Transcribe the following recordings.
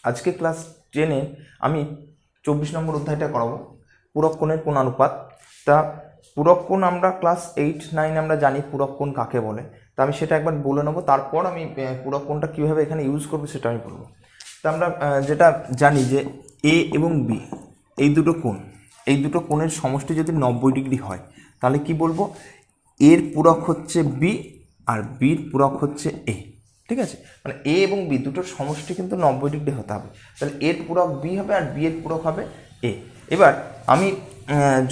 আজকে ক্লাস 10-এ আমি 24 নম্বর অধ্যায়টা করাবো, পূরক কোণের কোণানুপাত। তা পূরক কোণ আমরা ক্লাস 8-9 আমরা জানি পূরক কোণ কাকে বলে। তা আমি সেটা একবার বলে নেবো, তারপর আমি পূরক কোণটা কীভাবে এখানে ইউজ করবো সেটা আমি বলবো। তা আমরা যেটা জানি যে এ এবং বি এই দুটো কোণের সমষ্টি যদি 90 ডিগ্রি হয় তাহলে কি বলবো, এর পূরক হচ্ছে বি আর বির পূরক হচ্ছে এ। ঠিক আছে, মানে এ এবং বি দুটোর সমষ্টি কিন্তু 90 ডিগ্রি হতে হবে, তাহলে এর পূরক বি হবে আর বি এর পূরক হবে এ। এবার আমি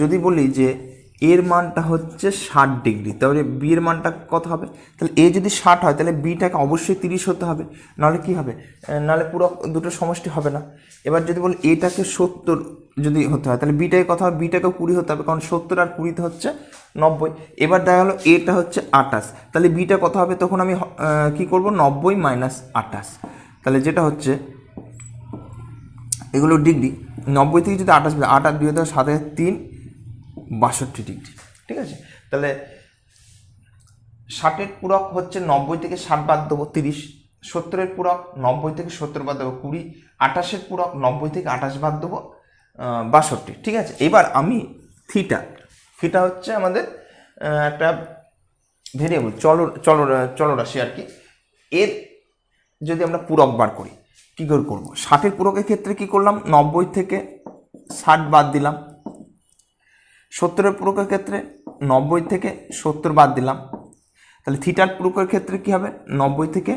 যদি বলি যে এর মানটা হচ্ছে 60 ডিগ্রি, তাহলে বি এর মানটা কত হবে? তাহলে এ যদি 60 হয় তাহলে বিটাকে অবশ্যই 30 হতে হবে, নাহলে কি হবে, নাহলে পূরক দুটোর সমষ্টি হবে না। এবার যদি বলি এটাকে 70 যদি হতে হয় তাহলে বিটাকে কত হবে? বিটাকেও 20 হতে হবে, কারণ 70 আর 20 হচ্ছে 90। এবার দেখা গেলো এটা হচ্ছে 28, তাহলে বিটা কত হবে? তখন আমি কি করব, 90 - 28, তাহলে যেটা হচ্ছে এগুলো ডিগ্রি, 90 থেকে যদি 28 8 আর 2 7 3 62 ডিগ্রি। ঠিক আছে, তাহলে 60-এর পূরক হচ্ছে 90 থেকে 60 বাদ দেবো 30, 70-এর পূরক 90 থেকে 70 বাদ দেবো 20, 28-এর পূরক 90 থেকে 28 বাদ দেবো 62। ঠিক আছে, এবার আমি থিটা হচ্ছে আমাদের একটা ভেরিয়েবল, চলরাশি আর কি। এর যদি আমরা পূরক বার করি কী করে করবো? 60-এর পূরকের ক্ষেত্রে কি করলাম, 90 থেকে 60 বাদ দিলাম। 70-এর পূরকের ক্ষেত্রে 90 থেকে 70 বাদ দিলাম। তাহলে থিটার পূরকের ক্ষেত্রে কি হবে, 90 থেকে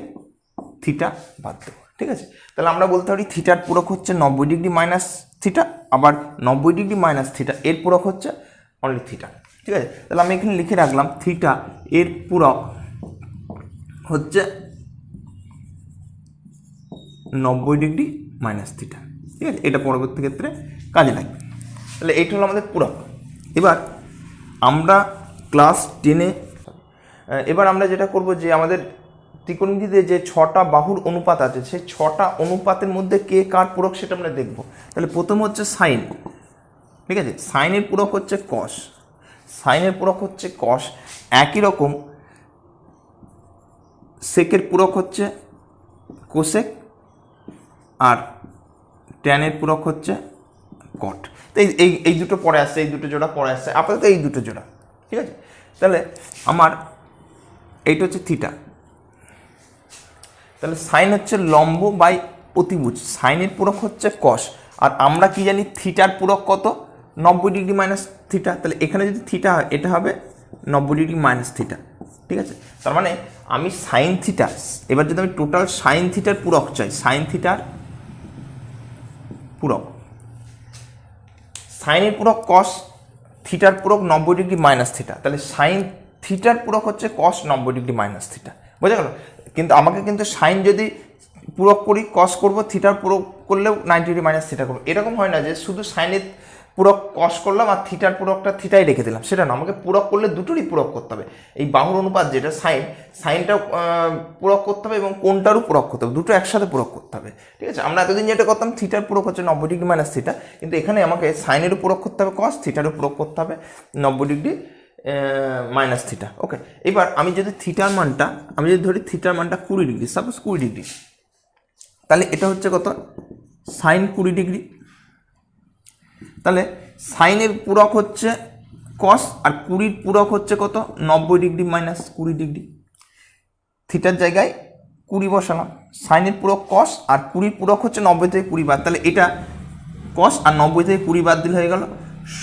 থিটা বাদ দেবো। ঠিক আছে, তাহলে আমরা বলতে পারি থিটার পূরক হচ্ছে 90 ডিগ্রি মাইনাস থিটা, আবার 90 ডিগ্রি মাইনাস থিটা এর পূরক হচ্ছে অনলি থিটা। ঠিক আছে, তাহলে আমি এখানে লিখে রাখলাম থিটা এর পূরক হচ্ছে 90 ডিগ্রি মাইনাস থিটা। ঠিক আছে, এটা পরবর্তী ক্ষেত্রে কাজে লাগবে। তাহলে এইটা হলো আমাদের পূরক। এবার আমরা ক্লাস 10-এ এবার আমরা যেটা করব যে আমাদের ত্রিকোণমিতিতে যে 6টা বাহুর অনুপাত আছে সেই 6টা অনুপাতের মধ্যে কে কার পূরক সেটা আমরা দেখব। তাহলে প্রথম হচ্ছে সাইন। ঠিক আছে, সাইনের পূরক হচ্ছে কস, একই রকম সেকের পূরক হচ্ছে কোসেক, আর ট্যানের পূরক হচ্ছে কট। তো এই দুটো পরে আসছে, এই দুটো জোড়া পরে আসছে, আপাতত এই দুটো জোড়া। ঠিক আছে, তাহলে আমার এইটা হচ্ছে থিটা, তাহলে সাইন হচ্ছে লম্ব বাই অতিভুজ, সাইনের পূরক হচ্ছে কস, আর আমরা কি জানি থিটার পূরক কত, 90 ডিগ্রি মাইনাস থিটা। তাহলে এখানে যদি থিটা হয় এটা হবে 90 ডিগ্রি মাইনাস থিটা। ঠিক আছে, তার মানে আমি সাইন থিটা, এবার যদি আমি টোটাল সাইন থিটার পূরক চাই, সাইন থিটার পূরক, সাইনের পূরক কস, থিটার পূরক 90 ডিগ্রি মাইনাস থিটা, তাহলে সাইন থিটার পূরক হচ্ছে কস 90 ডিগ্রি মাইনাস থিটা। বোঝা গেল? কিন্তু আমাকে কিন্তু সাইন যদি পূরক করি কস করব, থিটার পূরক করলেও 90 ডিগ্রি মাইনাস থিটা করবো। এরকম হয় না যে শুধু সাইনের পূরক কস করলাম আর থিটার পূরকটা থিটাই রেখে দিলাম, সেটা না, আমাকে পূরক করলে দুটোরই পূরক করতে হবে। এই বাহুর অনুপাত যেটা সাইনটাও পূরক করতে হবে এবং কোণটারও পূরক করতে হবে, দুটো একসাথে পূরক করতে হবে। ঠিক আছে, আমরা এতদিন যেটা করতাম থিটার পূরক হচ্ছে 90 ডিগ্রি মাইনাস থিটা, কিন্তু এখানে আমাকে সাইনেরও পূরক করতে হবে কস, থিটারও পূরক করতে হবে 90 ডিগ্রি মাইনাস থিটা। ওকে, এবার আমি যদি ধরি থিটার মানটা 20 ডিগ্রি, সাপোজ 20 ডিগ্রি, তাহলে এটা হচ্ছে কত, সাইন 20 ডিগ্রি। তাহলে সাইনের পূরক হচ্ছে কস আর 20-র পূরক হচ্ছে কত, 90 ডিগ্রি মাইনাস 20 ডিগ্রি। থিটার জায়গায় 20 বসালাম, সাইনের পূরক কস আর 20-র পূরক হচ্ছে 90 থেকে 20 বাদ, তাহলে এটা কস আর 90 থেকে 20 বাদ দিলে হয়ে গেল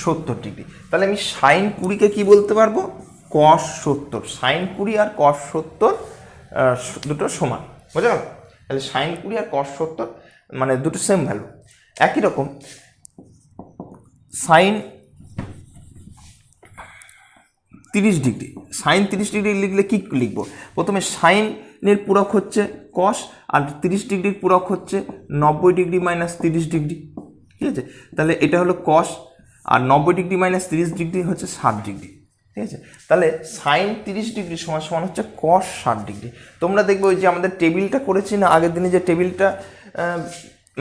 70 ডিগ্রি। তাহলে আমি সাইন 20-কে কী বলতে পারবো, কস 70। সাইন 20 আর কস 70 দুটো সমান, বোঝা গেল? তাহলে সাইন 20 আর কস 70 মানে দুটো সেম ভ্যালু। একই রকম সাইন 30 ডিগ্রি, সাইন 30 ডিগ্রি লিখলে কী লিখবো, প্রথমে সাইনের পূরক হচ্ছে কস আর 30 ডিগ্রির পূরক হচ্ছে 90 ডিগ্রি মাইনাস 30 ডিগ্রি। ঠিক আছে, তাহলে এটা হলো কস আর 90 ডিগ্রি মাইনাস 30 ডিগ্রি হচ্ছে 60 ডিগ্রি। ঠিক আছে, তাহলে সাইন 30 ডিগ্রি সমান সমান হচ্ছে কস 60 ডিগ্রি। তোমরা দেখবে ওই যে আমাদের টেবিলটা করেছি না আগের দিনে, যে টেবিলটা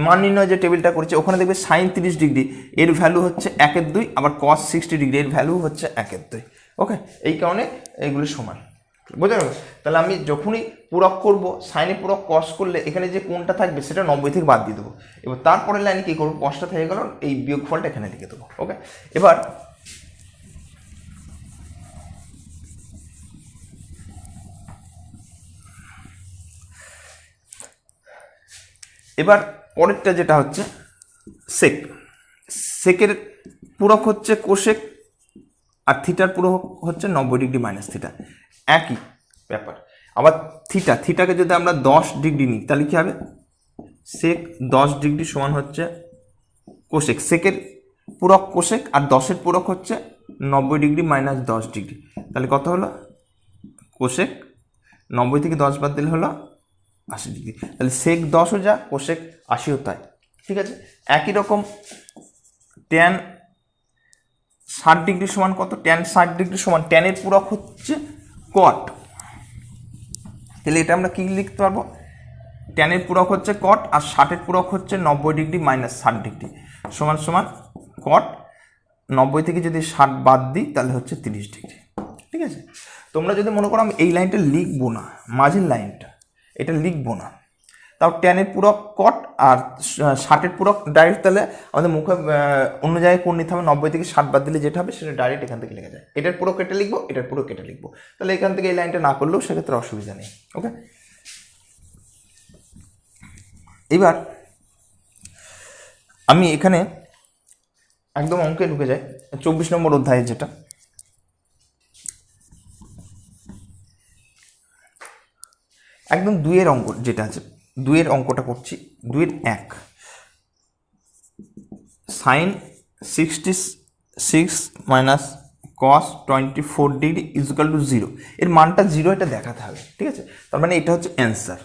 মান নির্ণয় যে টেবিলটা করেছে ওখানে দেখবে সাইন 30 ডিগ্রি এর ভ্যালু হচ্ছে 1/2, আবার কস 60 ডিগ্রি এর ভ্যালু হচ্ছে 1/2। ওকে, এই কারণে এইগুলি সমান, বোঝা গেল? তাহলে আমি যখনই পূরক করব, সাইনে পূরক কস করলে এখানে যে কোণটা থাকবে সেটা 90 থেকে বাদ দিয়ে দেবো। এবার তারপরের লাইনে কী করবো, কসটা থেকে গেল, এই বিয়োগফলটা এখানে লিখে দেবো। ওকে, এবার পরেরটা যেটা হচ্ছে সেক। সেকের পূরক হচ্ছে কোসেক, আর থিটার পূরক হচ্ছে 90 ডিগ্রি মাইনাস থিটা, একই ব্যাপার। আবার থিটাকে যদি আমরা 10 ডিগ্রি নিই তাহলে কী হবে, সেক 10 ডিগ্রি সমান হচ্ছে কোসেক। সেকের পূরক কোসেক আর 10-এর পূরক হচ্ছে 90 ডিগ্রি মাইনাস 10 ডিগ্রি, তাহলে কত হলো, কোসেক 90 থেকে 10 বাদ দিলে হলো 80 ডিগ্রি। তাহলে সেক 10ও যা, কোসেক 80ও তাই। ঠিক আছে, একই রকম ট্যান 60 ডিগ্রি সমান কত, ট্যান 60 ডিগ্রি সমান, ট্যানের পূরক হচ্ছে কট। তাহলে এটা আমরা কি লিখতে পারবো, ট্যানের পূরক হচ্ছে কট আর 60-এর পূরক হচ্ছে 90 ডিগ্রি মাইনাস 60 ডিগ্রি সমান সমান কট। 90 থেকে যদি 60 বাদ দিই তাহলে হচ্ছে 30 ডিগ্রি। ঠিক আছে, তোমরা যদি মনে করো আমি এই লাইনটা লিখবো না, মাঝের লাইনটা এটা লিখবো না, তাও ট্যানের পূরক কট আর 60-এর পূরক ডাইরেক্ট, তাহলে আমাদের মুখে অন্য জায়গায় কোণ নিতে হবে, 90 থেকে 60 বাদ দিলে যেটা হবে সেটা ডাইরেক্ট এখান থেকে লেখা যায়। এটার পূরক এটা লিখবো, এটার পূরক এটা লিখবো, তাহলে এখান থেকে এই লাইনটা না করলেও সেক্ষেত্রে অসুবিধা নেই। ওকে, এবার আমি এখানে একদম অঙ্কে ঢুকে যাই, 24 নম্বর অধ্যায়ে যেটা একদম 2-এর অঙ্ক যেটা আছে, 2-এর অঙ্কটা করছি। 2-এর 1 sine 66 minus cos 24 degree equal to 0, এর মানটা 0 এটা দেখাতে হবে। ঠিক আছে, তার মানে এটা হচ্ছে অ্যান্সার।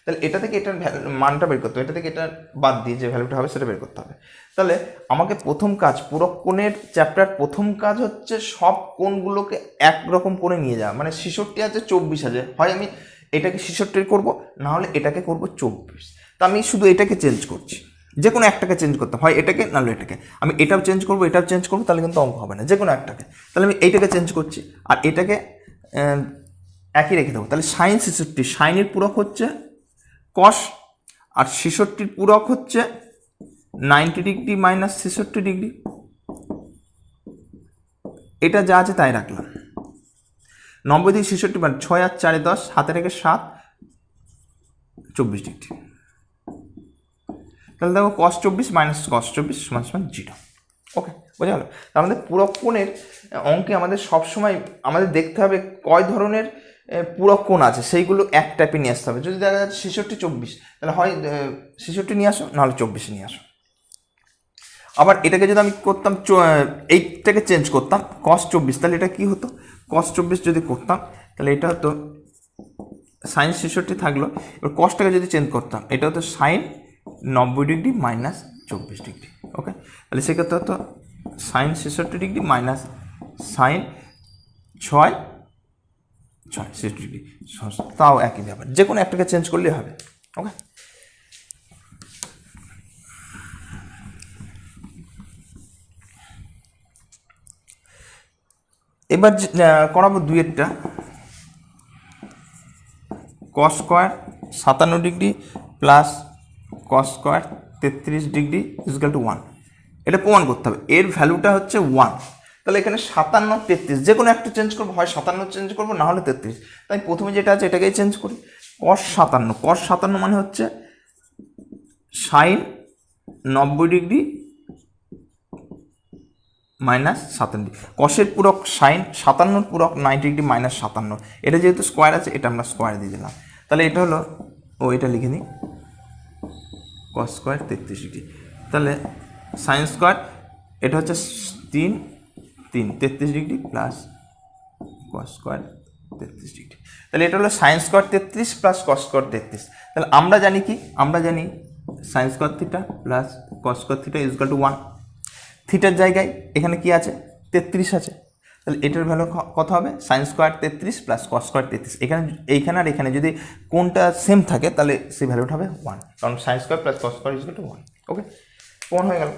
তাহলে এটা থেকে এটার মানটা বের করতে হবে, এটা থেকে এটা বাদ দিয়ে যে ভ্যালুটা হবে সেটা বের করতে হবে। তাহলে আমাকে প্রথম কাজ, পূরক কোণের চ্যাপ্টার প্রথম কাজ হচ্ছে সব কোণগুলোকে একরকম করে নিয়ে যাওয়া। মানে 66 আছে, 24 আছে, হয় আমি এটাকে 66 করবো, না হলে এটাকে করবো 24। তা আমি শুধু এটাকে চেঞ্জ করছি, যে কোনো একটাকে চেঞ্জ করতে হয়, এটাকে নাহলে এটাকে। আমি এটাও চেঞ্জ করবো, এটাও চেঞ্জ করবো, তাহলে কিন্তু অঙ্ক হবে না, যে কোনো একটাকে। তাহলে আমি এইটাকে চেঞ্জ করছি আর এটাকে একই রেখে দেবো। তাহলে সাইন 66, সাইনের পূরক হচ্ছে কস, আর 66-র পূরক হচ্ছে 90 ডিগ্রি মাইনাস 66 ডিগ্রি। এটা যা আছে তাই রাখলাম। 90 থেকে 66 মানে 6 আর 4 10, হাতে রেখে 7, 24 ডিগ্রি। তাহলে দেখো কস 24 মাইনাস কস 24 সমান সমান 0। ওকে, বোঝা গেল। তার মধ্যে পূরক কোণের অঙ্কে আমাদের সবসময় আমাদের দেখতে হবে কয় ধরনের পূরক কোণ আছে, সেইগুলো এক টাইপে নিয়ে আসতে হবে। যদি দেখা যাচ্ছে 66 24, তাহলে হয় 66 নিয়ে আসো, নাহলে 24 নিয়ে আসো। আবার এটাকে যদি আমি করতাম, এইটাকে চেঞ্জ করতাম কস 24, তাহলে এটা কি হতো, কস 24 যদি করতাম তাহলে এটা হতো সাইন 66 থাকলো। এবার কসটাকে যদি চেঞ্জ করতাম এটা হতো sine 90 degree minus 24 degree. Okay, তাহলে সেক্ষেত্রে হতো sine 66 degree minus sine 6 60 degree, তাও একই ব্যাপার, যে কোনো একটাকে চেঞ্জ করলেই হবে। ওকে, এবার করাবো 2-এরটা। Cos square 57 degree plus cos square 33 degree equal to 1, এটা প্রমাণ করতে হবে। এর ভ্যালুটা হচ্ছে 1, তাহলে এখানে 57 33 যে কোনো একটা চেঞ্জ করবো, হয় 57 চেঞ্জ করবো, না হলে 33। তাই প্রথমে যেটা আছে এটাকেই চেঞ্জ করি। কস 57 মানে হচ্ছে সাইন 90 ডিগ্রি মাইনাস 57 ডিগ্রি। কসের পূরক সাইন, 57 পূরক 90 ডিগ্রি মাইনাস 57, এটা যেহেতু স্কোয়ার আছে এটা আমরা স্কোয়ার দিয়ে দিলাম। তাহলে এটা হলো, এটা লিখে নিই, কস স্কোয়ার 33 ডিগ্রি। তাহলে সাইন স্কোয়ার এটা হচ্ছে 33 degree plus cos square 33 degree. তাহলে এটা হলো sine square 33 plus cos square 33। তাহলে আমরা জানি কি, আমরা জানি sine square theta plus cos square theta equal to 1। থিটার জায়গায় এখানে কি আছে, 33 আছে, তাহলে এটার ভ্যালু কত হবে, sign square 33 plus cos square 33। এইখানে আর এখানে যদি কোনটা সেম থাকে তাহলে সেই ভ্যালুটা হবে 1, কারণ sine square plus cos square equal to 1। Okay, প্রমাণ হয়ে গেল,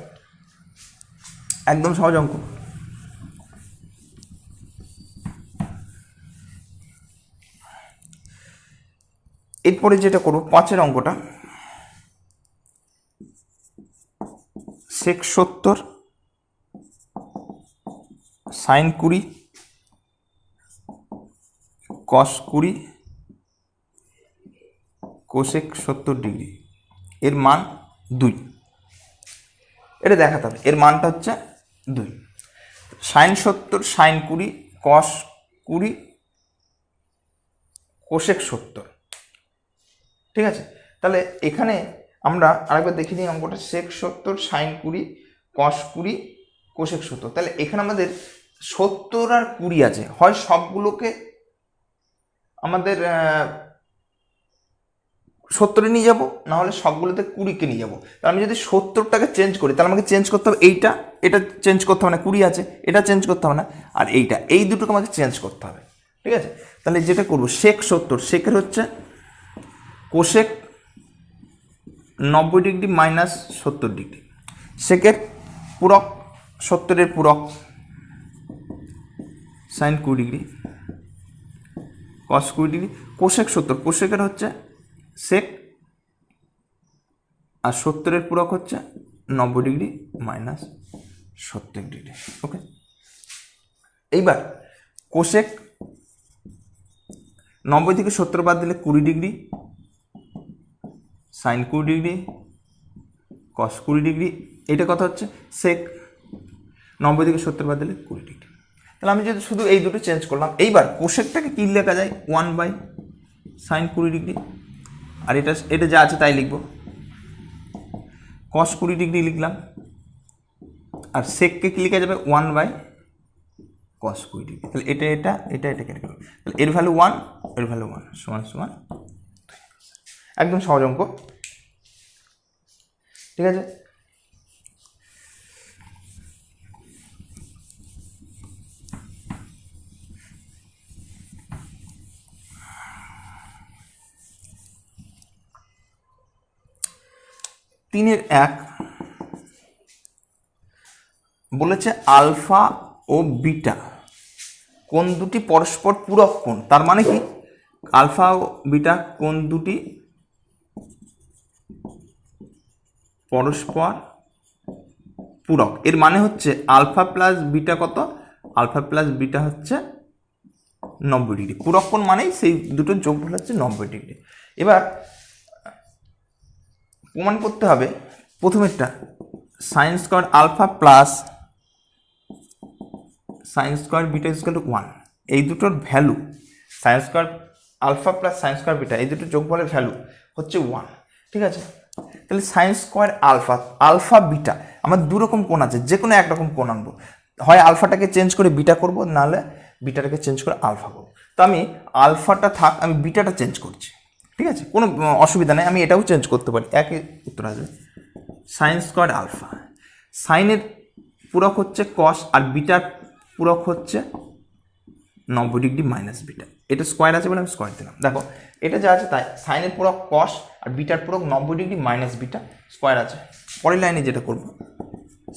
একদম সহজ অঙ্ক। এরপরে যেটা করবো 5-এর অঙ্কটা, কোসেক 70 সাইন 20 কস 20 কোসেক 70 ডিগ্রি, এর মান 2। এটা দেখাতে হবে, এর মানটা হচ্ছে 2। সাইন 70 সাইন 20 কস 20 কোসেক 70। ঠিক আছে, তাহলে এখানে আমরা আরেকবার দেখে নিই অঙ্কটা। সেক 70 সাইন 20 কস 20 কোসেক 70। তাহলে এখানে আমাদের 70 আর 20 আছে, হয় সবগুলোকে আমাদের 70-এ নিয়ে যাবো, না হলে সবগুলোতে 20-কে নিয়ে যাবো। তাহলে আমি যদি 70টাকে চেঞ্জ করি, তাহলে আমাকে চেঞ্জ করতে হবে এইটা, এটা চেঞ্জ করতে হবে না, 20 আছে এটা চেঞ্জ করতে হবে না, আর এইটা, এই দুটোকে আমাকে চেঞ্জ করতে হবে। ঠিক আছে, তাহলে যেটা করবো সেক 70, সেকের হচ্ছে কোসেক 90 ডিগ্রি মাইনাস 70 ডিগ্রি, সেকের পূরক 70-এর পূরক sine 20 degree cos 20 degree, cosec 70, কোসেকের হচ্ছে সেক আর 70-এর পূরক হচ্ছে 90 ডিগ্রি মাইনাস 70 ডিগ্রি। ওকে, এইবার কোসেক 90 থেকে 70 বাদ দিলে 20 degree sine 20 degree cos 20 degree, এটা কথা হচ্ছে সেক 90 থেকে 70 বাদ দিলে 20 ডিগ্রি। তাহলে আমি যদি শুধু এই দুটো চেঞ্জ করলাম, এইবার কোসেকটাকে কি লেখা যায় 1 সাইন 20 ডিগ্রি, আর এটা যা আছে তাই লিখব, কস 20 ডিগ্রি লিখলাম, আর সেককে কি লেখা যাবে 1 কস 20 ডিগ্রি। তাহলে এটা কেটে গেল, তাহলে এর ভ্যালু 1, এর ভ্যালু 1 সমান সমান 2। একদম সহজ অঙ্ক। ঠিক আছে, তিনের 1 বলেছে আলফা ও বিটা কোন দুটি পরস্পর পূরক কোণ। তার মানে কি আলফা ও বিটা কোন দুটি পরস্পর পূরক, এর মানে হচ্ছে আলফা প্লাস বিটা কত, আলফা প্লাস বিটা হচ্ছে 90 ডিগ্রি। পূরক কোণ মানেই সেই দুটোর যোগফল হচ্ছে 90 ডিগ্রি। এবার প্রমাণ করতে হবে প্রথমেরটা, sine square alpha plus sine square beta is equal to 1, এই দুটোর value sine square alpha plus sine square beta এই দুটোর যোগফলের ভ্যালু হচ্ছে 1। ঠিক আছে, তাহলে সাইন স্কোয়ার আলফা বিটা আমার দুরকম কোণ আছে, যে কোনো একরকম কোণ আনবো, হয় আলফাটাকে চেঞ্জ করে বিটা করবো, নাহলে বিটাটাকে চেঞ্জ করে আলফা করবো। তো আমি আলফাটা থাক, আমি বিটাটা চেঞ্জ করছি। ঠিক আছে, কোনো অসুবিধা নেই, আমি এটাও চেঞ্জ করতে পারি, একই উত্তর আসবে। সাইন স্কোয়ার আলফা, সাইনের পূরক হচ্ছে কস, আর বিটার পূরক হচ্ছে 90 ডিগ্রি মাইনাস বিটা, এটা স্কোয়ার আছে বলে আমি স্কোয়ার দিলাম। দেখো এটা যা আছে তাই, সাইনের পূরক কস আর বিটার পূরক 90 ডিগ্রি মাইনাস বিটা, স্কোয়ার আছে। পরের লাইনে যেটা করব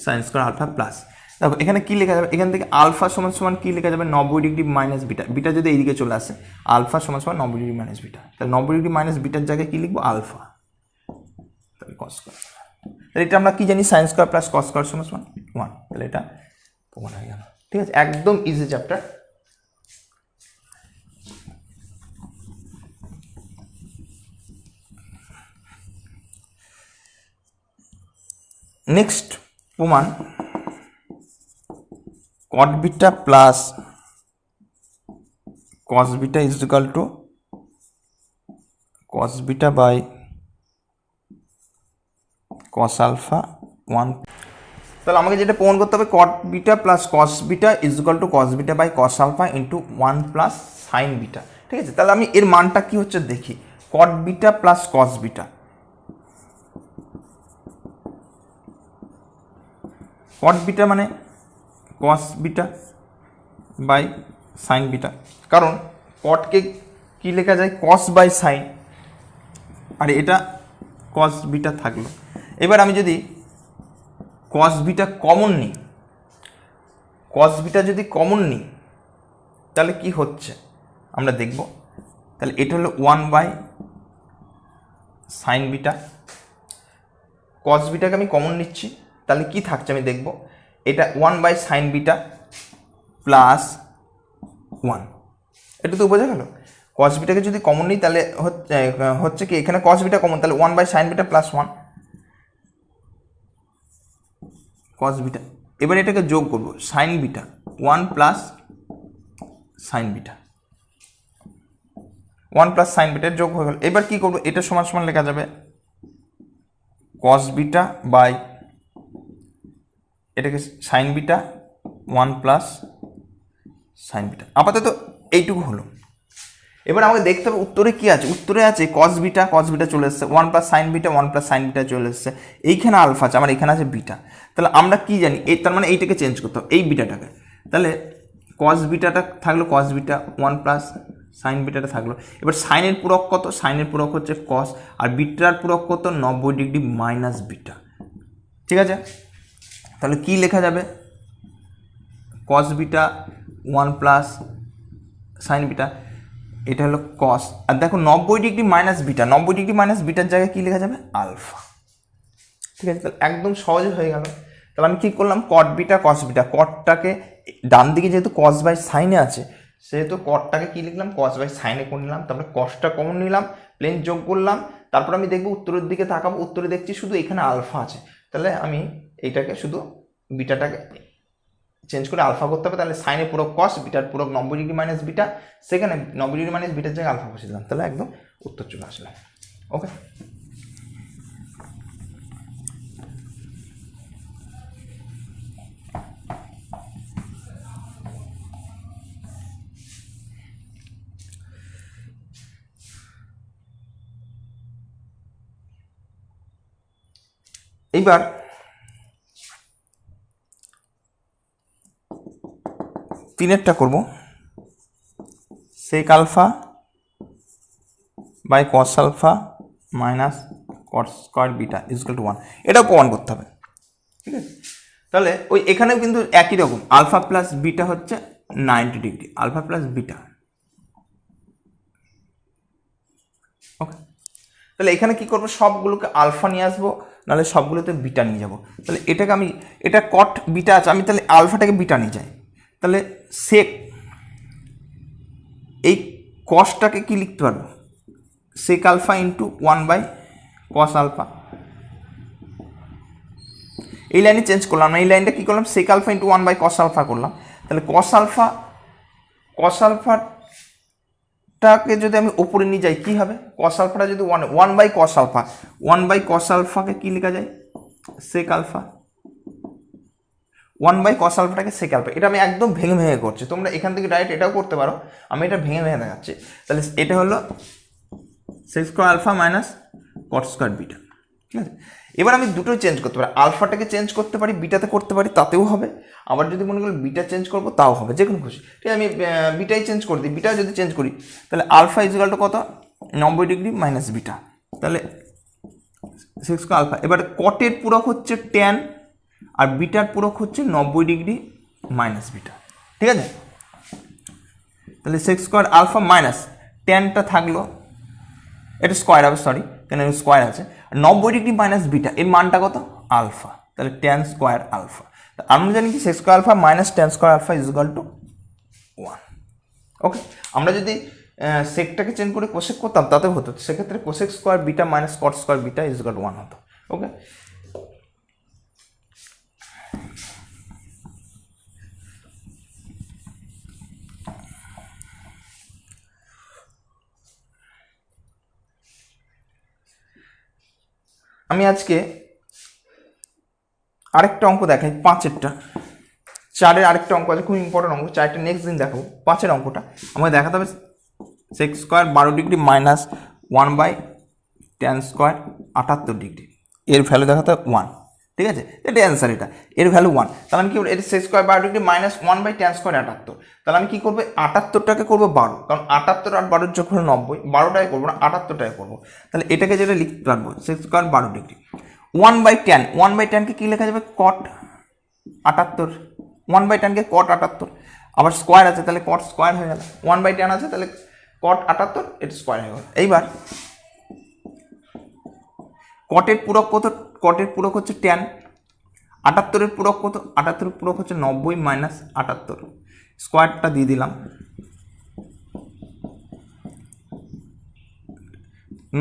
সাইন স্কোয়ার আলফা প্লাস, দেখো এখানে কি লেখা যাবে, এখান থেকে আলফা সমান সমান কি লেখা যাবে 90 ডিগ্রি মাইনাস বিটা, বিটা যদি এইদিকে চলে আসে আলফা সমান সমান 90 ডিগ্রি মাইনাস বিটা, তাহলে 90 ডিগ্রি মাইনাস বিটার জায়গায় কি লিখবো আলফা, তাহলে কস স্কোয়ার। তাহলে এটা আমরা কি জানি sine square plus cos square সমান সমান 1, তাহলে এটা প্রমাণ হয়ে গেল। ঠিক আছে, একদম ইজি চ্যাপ্টার। নেক্সট প্রমাণ, cot beta plus cos beta is equal to cos beta by cos alpha 1। তাহলে আমাকে যেটা প্রমাণ করতে হবে, cot beta plus cos beta is equal to cos beta by cos alpha into 1 plus sine beta. ঠিক আছে, তাহলে আমি এর মানটা কি হচ্ছে দেখি, cot beta plus cos beta, cot beta মানে cos beta by sine beta, কারণ কটকে কি লেখা যায় কস বাই সাইন, আর এটা কস বিটা থাকলো। এবার আমি যদি কস বিটা কমন নিই, কস বিটা যদি কমন নিই তাহলে কি হচ্ছে আমরা দেখব। তাহলে এটা হলো 1 বাই সাইন বিটা, কস বিটাকে আমি কমন নিচ্ছি, তাহলে কি থাকছে আমি দেখব, এটা 1/sin বিটা প্লাস 1, এটা তো বোঝা গেল। cos বিটাকে যদি কমন নিই তাহলে হচ্ছে কি এখানে cos বিটা কমন, তাহলে 1/sin beta plus 1 cos beta. এবার এটাকে যোগ করব sin beta 1 plus sin beta, 1 plus sin bitter যোগ হয়ে গেল। এবার কি করব, এটা সমান সমান লেখা যাবে cos বিটা বাই এটাকে sin beta 1 plus sin beta. আপাতত এইটুকু হলো। এবার আমাকে দেখতে হবে উত্তরে কি আছে, উত্তরে আছে cos বিটা চলে এসছে, 1 plus sin beta 1 plus sin beta চলে এসছে, এইখানে আলফা আছে, আমার এখানে আছে বিটা। তাহলে আমরা কি জানি, তার মানে এইটাকে চেঞ্জ করতে হবে, এই বিটাটাকে। তাহলে cos বিটাটা থাকলো cos বিটা 1 প্লাস sin বিটাটা থাকলো। এবার সাইনের পূরক কত, সাইনের পূরক হচ্ছে cos, আর বিটার পূরক কত 90 ডিগ্রি মাইনাস বিটা। ঠিক আছে, তাহলে কি লেখা যাবে, cos beta 1 plus sin beta, এটা হলো cos, আর দেখো 90 degree minus beta, 90 degree minus bitter জায়গায় কি লেখা যাবে আলফা। ঠিক আছে, তাহলে একদম সহজ হয়ে গেল। তাহলে আমি কি করলাম, cot বিটা cos বিটা, কটটাকে ডান দিকে যেহেতু cos বাই সাইনে আছে সেহেতু কটটাকে কি লিখলাম cos বাই সাইনে করে নিলাম, তারপরে cosটা কমন নিলাম, প্লেন যোগ করলাম, তারপর আমি দেখবো উত্তরের দিকে তাকাবো, উত্তরে দেখছি শুধু এখানে আলফা আছে, তাহলে আমি এইটাকে শুধু বিটাটাকে চেঞ্জ করে আলফা করতে হবে। তাহলে সাইনে পুরো cos, বিটার পুরো 90 ডিগ্রি মাইনাস বিটা, সেখানে 90 ডিগ্রি মাইনাস বিটার জায়গায় আলফা বসে দিলাম, তাহলে একদম উত্তর চলে আসলাম। ওকে, এইবার তিনেরটা করব, sec alpha by cos alpha minus cos square beta equal to 1, এটাও প্রমাণ করতে হবে। ঠিক আছে, তাহলে ওই এখানেও কিন্তু একই রকম, আলফা প্লাস বিটা হচ্ছে 90 ডিগ্রি, আলফা প্লাস বিটা। ওকে, তাহলে এখানে কি করবো, সবগুলোকে আলফা নিয়ে আসবো, নাহলে সবগুলোতে বিটা নিয়ে যাব। তাহলে এটাকে আমি, এটা কট বিটা আছে, আমি তাহলে আলফাটাকে বিটা নিয়ে যাই, তাহলে সেক এই কসটাকে কি লিখতে পারবো, সেক আলফা ইন্টু 1/cos আলফা। এই লাইনে চেঞ্জ করলাম না, এই লাইনটা কি করলাম, সেক আলফা ইন্টু 1/cos আলফা করলাম। তাহলে cos আলফাটাকে যদি আমি ওপরে নিয়ে যাই কি হবে, cos আলফাটা যদি 1/cos আলফা, 1/cos আলফাকে কি লেখা যায় সেক আলফা, 1/cos আলফাটাকে সেক আলফা। এটা আমি একদম ভেঙে ভেঙে করছি, তোমরা এখান থেকে ডাইরেক্ট এটাও করতে পারো, আমি এটা ভেঙে ভেঙে দেখাচ্ছি। তাহলে এটা হলো sec square alpha minus cot square beta. ঠিক আছে, এবার আমি দুটোই চেঞ্জ করতে পারি, আলফাটাকে চেঞ্জ করতে পারি, বিটাতে করতে পারি, তাতেও হবে। আবার যদি মনে করি বিটা চেঞ্জ করবো তাও হবে, যে কোনো খুশি। ঠিক আছে, আমি বিটাই চেঞ্জ করে দিই, বিটা যদি চেঞ্জ করি তাহলে আলফা ইকুয়াল টু কত 90 ডিগ্রি মাইনাস বিটা, তাহলে সেক স্কয়ার আলফা। এবার কটের পূরক হচ্ছে ট্যান, আর বিটার পূরক হচ্ছে 90 ডিগ্রি মাইনাস বিটা। ঠিক আছে, তাহলে সেক স্কয়ার আলফা মাইনাস ট্যানটা থাকলো, এটা স্কোয়ার হবে, সরি কেন স্কোয়ার আছে, 90 ডিগ্রি মাইনাস বিটা, এর মানটা কত আলফা, তাহলে ট্যান স্কোয়ার আলফা। আমরা জানি কি sec square alpha minus tan square alpha is equal to 1। Okay, আমরা যদি সেকটাকে চেঞ্জ করে কোসেক করতাম তাতেও হতো, সেক্ষেত্রে cosec square beta minus cot square beta is equal to 1 হতো। ওকে, আমি আজকে আরেকটা অঙ্ক দেখাই, 5-এরটা। 4-এর আরেকটা অঙ্ক আছে, খুব ইম্পর্টেন্ট অঙ্ক, 4টা নেক্সট দিন দেখাবো। 5-এর অঙ্কটা আমাকে দেখাতে হবে sec square 12 degree minus 1/tan square 78 degree, এর ভ্যালু দেখাতে হবে 1। ঠিক আছে, এটা অ্যান্সার, এটা এর ভ্যালু 1। তাহলে আমি কি করবো, এটা sec square 12 degree minus 1/tan square 78, তাহলে আমি কি করবো 78টাকে করবো 12, কারণ 78 আর 12 যোগ হলো 90, 12টায় করবো না 78টায় করবো। তাহলে এটাকে যেটা লিখতে পারবো সেক স্কোয়ার 12 ডিগ্রি 1/tan কে কি লেখা যাবে কট 78, 1/tan-কে কট 78, আবার স্কোয়ার আছে তাহলে কট স্কোয়ার হয়ে গেল, 1/tan আছে তাহলে কট 78, এটা স্কোয়ার হয়ে গেল। এইবার কটের পূরক কত, কটের পূরক হচ্ছে ট্যান, 78-এর পূরক কত? 78-এর পূরক হচ্ছে 90 মাইনাস 78, স্কোয়ারটা দিয়ে দিলাম।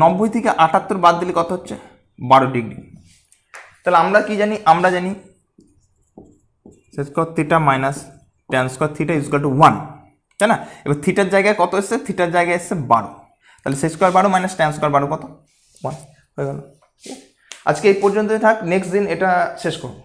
90 থেকে 78 বাদ দিলে কত হচ্ছে? 12 ডিগ্রি। তাহলে আমরা কি জানি? আমরা জানি sec square theta minus tan square theta is equal to 1, তাই না? এবার থিটার জায়গায় কত এসছে? থিটার জায়গায় এসছে 12। তাহলে sec square 12 minus tan square 12 কত? 1 হয়ে গেল। আজকে এই পর্যন্তই থাক, নেক্সট দিন এটা শেষ করব।